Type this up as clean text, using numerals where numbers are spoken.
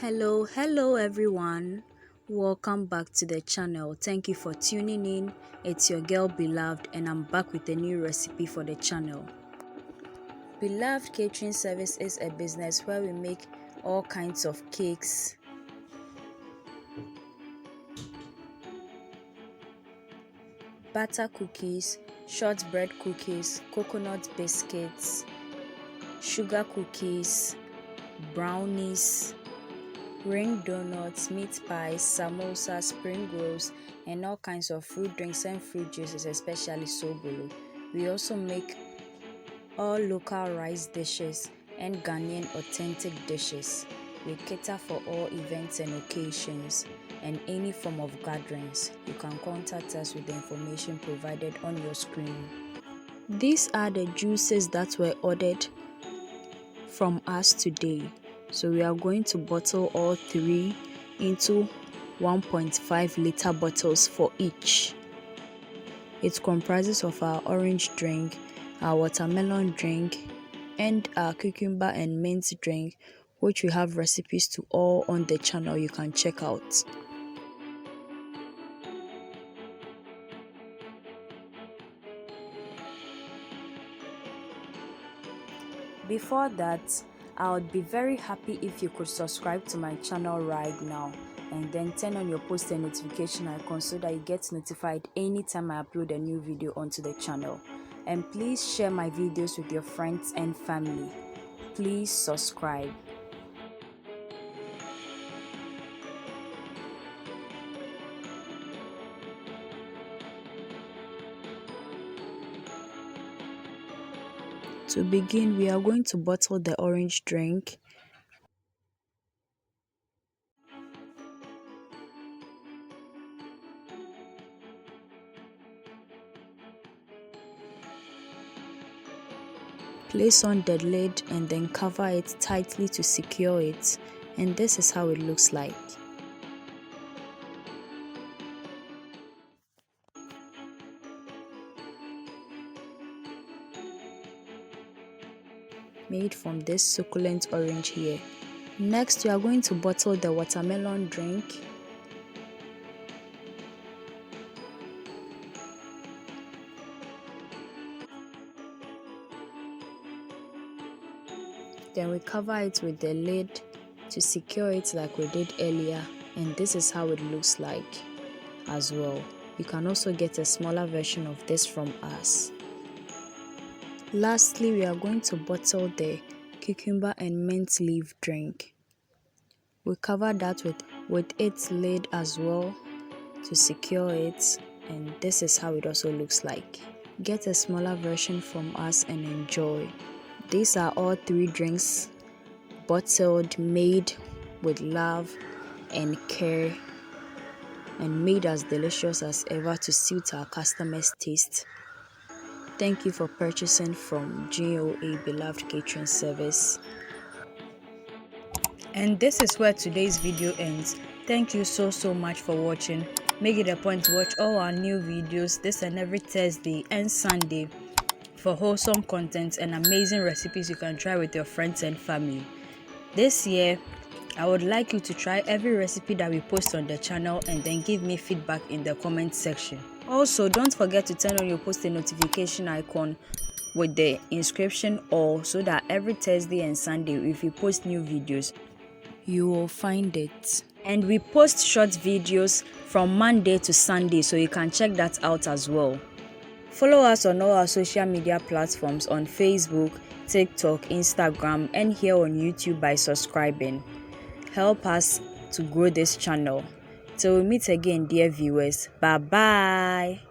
Hello everyone. Welcome back to the channel. Thank you for tuning in. It's your girl Beloved and I'm back with a new recipe for the channel. Beloved Catering Service is a business where we make all kinds of cakes, butter cookies, shortbread cookies, coconut biscuits, sugar cookies, brownies, ring donuts, meat pies, samosas, spring rolls, and all kinds of fruit drinks and fruit juices, especially sobolo. We also make all local rice dishes and Ghanaian authentic dishes. We cater for all events and occasions and any form of gatherings. You can contact us with the information provided on your screen. These are the juices that were ordered from us today. So we are going to bottle all three into 1.5 liter bottles for each. It comprises of our orange drink, our watermelon drink, and our cucumber and mint drink, which we have recipes to all on the channel you can check out. Before that, I would be very happy if you could subscribe to my channel right now and then turn on your post and notification icon so that you get notified anytime I upload a new video onto the channel. And please share my videos with your friends and family. Please subscribe. To begin, we are going to bottle the orange drink. Place on the lid and then cover it tightly to secure it, and this is how it looks like. Made from this succulent orange here. Next, we are going to bottle the watermelon drink. Then we cover it with the lid to secure it like we did earlier, and this is how it looks like as well. You can also get a smaller version of this from us. Lastly, we are going to bottle the cucumber and mint leaf drink. We cover that with its lid as well to secure it, and this is how it also looks like. Get a smaller version from us and enjoy. These are all three drinks bottled, made with love and care, and made as delicious as ever to suit our customers' taste. Thank you for purchasing from GOA Beloved Catering Service. And this is where today's video ends. Thank you so much for watching. Make it a point to watch all our new videos this and every Thursday and Sunday for wholesome content and amazing recipes you can try with your friends and family. This year, I would like you to try every recipe that we post on the channel and then give me feedback in the comment section. Also, don't forget to turn on your post and notification icon with the inscription all so that every Thursday and Sunday if we post new videos, you will find it. And we post short videos from Monday to Sunday, so you can check that out as well. Follow us on all our social media platforms on Facebook, TikTok, Instagram, and here on YouTube by subscribing. Help us to grow this channel. Till we meet again, dear viewers. Bye bye.